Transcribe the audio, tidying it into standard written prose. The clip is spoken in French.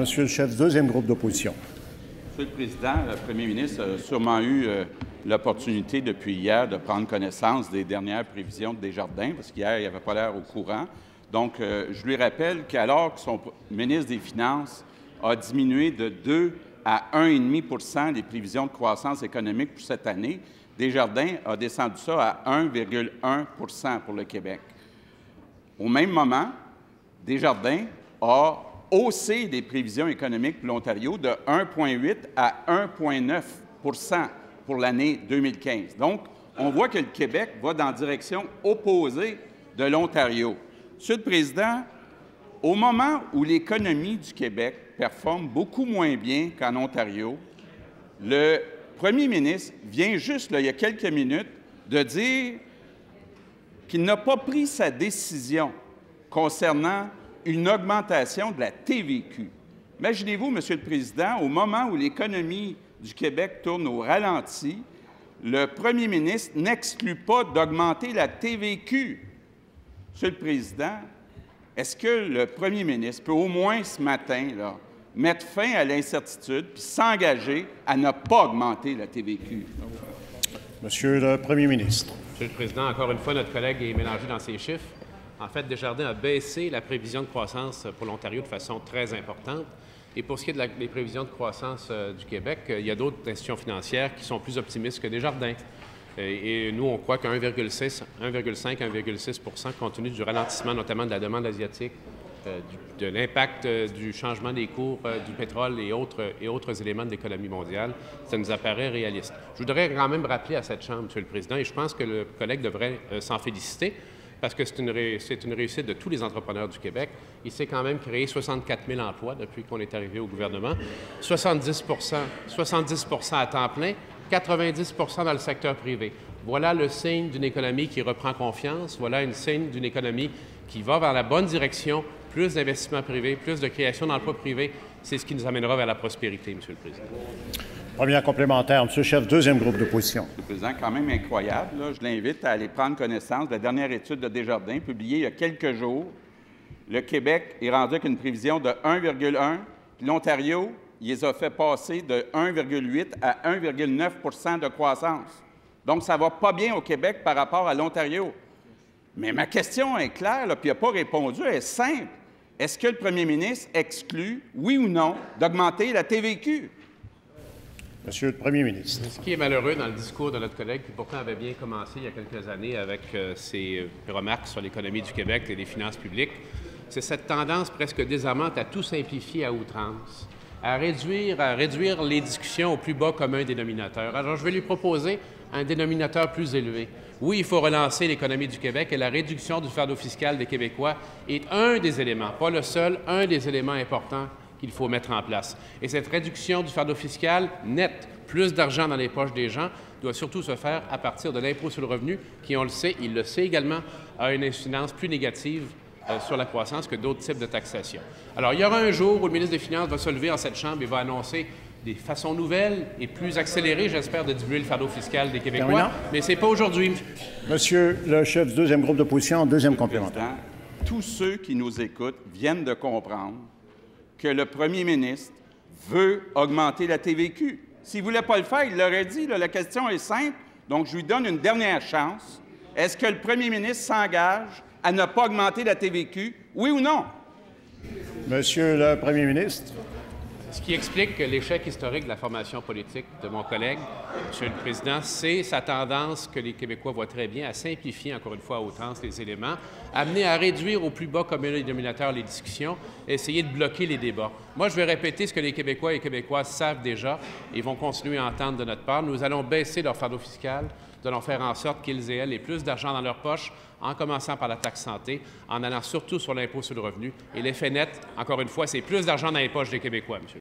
Monsieur le chef du deuxième groupe d'opposition. Monsieur le Président, le premier ministre a sûrement eu l'opportunité depuis hier de prendre connaissance des dernières prévisions de Desjardins, parce qu'hier, il n'avait pas l'air au courant. Donc, je lui rappelle qu'alors que son ministre des Finances a diminué de 2 à 1,5 % les prévisions de croissance économique pour cette année, Desjardins a descendu ça à 1,1 % pour le Québec. Au même moment, Desjardins a haussé les prévisions économiques pour l'Ontario de 1,8 à 1,9 % pour l'année 2015. Donc, on voit que le Québec va dans la direction opposée de l'Ontario. Monsieur le Président, au moment où l'économie du Québec performe beaucoup moins bien qu'en Ontario, le premier ministre vient juste, là, il y a quelques minutes, de dire qu'il n'a pas pris sa décision concernant une augmentation de la TVQ. Imaginez-vous, Monsieur le Président, au moment où l'économie du Québec tourne au ralenti, le premier ministre n'exclut pas d'augmenter la TVQ. Monsieur le Président, est-ce que le premier ministre peut au moins ce matin là, mettre fin à l'incertitude puis s'engager à ne pas augmenter la TVQ? Monsieur le premier ministre. Monsieur le Président, encore une fois, notre collègue est mélangé dans ses chiffres. En fait, Desjardins a baissé la prévision de croissance pour l'Ontario de façon très importante. Et pour ce qui est des prévisions de croissance du Québec, il y a d'autres institutions financières qui sont plus optimistes que Desjardins. Et nous, on croit qu'à 1,5 à 1,6 % compte tenu du ralentissement, notamment de la demande asiatique, de l'impact du changement des cours du pétrole et autres éléments de l'économie mondiale, ça nous apparaît réaliste. Je voudrais quand même rappeler à cette Chambre, Monsieur le Président, et je pense que le collègue devrait s'en féliciter, parce que c'est une réussite de tous les entrepreneurs du Québec. Il s'est quand même créé 64 000 emplois depuis qu'on est arrivé au gouvernement, 70 à temps plein, 90 % dans le secteur privé. Voilà le signe d'une économie qui reprend confiance, voilà le signe d'une économie qui va vers la bonne direction, plus d'investissements privés, plus de création d'emplois privés. C'est ce qui nous amènera vers la prospérité, Monsieur le Président. Première complémentaire, Monsieur le chef, deuxième groupe d'opposition. Monsieur le Président, quand même incroyable. Là. Je l'invite à aller prendre connaissance de la dernière étude de Desjardins, publiée il y a quelques jours. Le Québec est rendu avec une prévision de 1,1, puis l'Ontario, il les a fait passer de 1,8 à 1,9 % de croissance. Donc, ça ne va pas bien au Québec par rapport à l'Ontario. Mais ma question est claire, là, puis il n'a pas répondu, elle est simple. Est-ce que le premier ministre exclut, oui ou non, d'augmenter la TVQ? Monsieur le premier ministre. Ce qui est malheureux dans le discours de notre collègue, qui pourtant avait bien commencé il y a quelques années avec ses remarques sur l'économie du Québec et les finances publiques, c'est cette tendance presque désarmante à tout simplifier à outrance, à réduire les discussions au plus bas commun dénominateur. Alors, je vais lui proposer un dénominateur plus élevé. Oui, il faut relancer l'économie du Québec et la réduction du fardeau fiscal des Québécois est un des éléments, pas le seul, un des éléments importants qu'il faut mettre en place. Et cette réduction du fardeau fiscal net, plus d'argent dans les poches des gens, doit surtout se faire à partir de l'impôt sur le revenu, qui, on le sait, il le sait également, a une incidence plus négative sur la croissance que d'autres types de taxation. Alors, il y aura un jour où le ministre des Finances va se lever en cette Chambre et va annoncer des façons nouvelles et plus accélérées, j'espère, de diminuer le fardeau fiscal des Québécois. Terminant. Mais ce n'est pas aujourd'hui. Monsieur le chef du deuxième groupe d'opposition, deuxième complémentaire. Tous ceux qui nous écoutent viennent de comprendre que le premier ministre veut augmenter la TVQ. S'il ne voulait pas le faire, il l'aurait dit. Là, la question est simple, donc je lui donne une dernière chance. Est-ce que le premier ministre s'engage à ne pas augmenter la TVQ, oui ou non? Monsieur le premier ministre. Ce qui explique l'échec historique de la formation politique de mon collègue, Monsieur le Président, c'est sa tendance que les Québécois voient très bien à simplifier, encore une fois, à outrance les éléments, amener à réduire au plus bas commun dénominateur les discussions, essayer de bloquer les débats. Moi, je vais répéter ce que les Québécois et Québécoises savent déjà et vont continuer à entendre de notre part. Nous allons baisser leur fardeau fiscal. Nous allons faire en sorte qu'ils et elles aient plus d'argent dans leur poche, en commençant par la taxe santé, en allant surtout sur l'impôt sur le revenu. Et l'effet net, encore une fois, c'est plus d'argent dans les poches des Québécois, monsieur.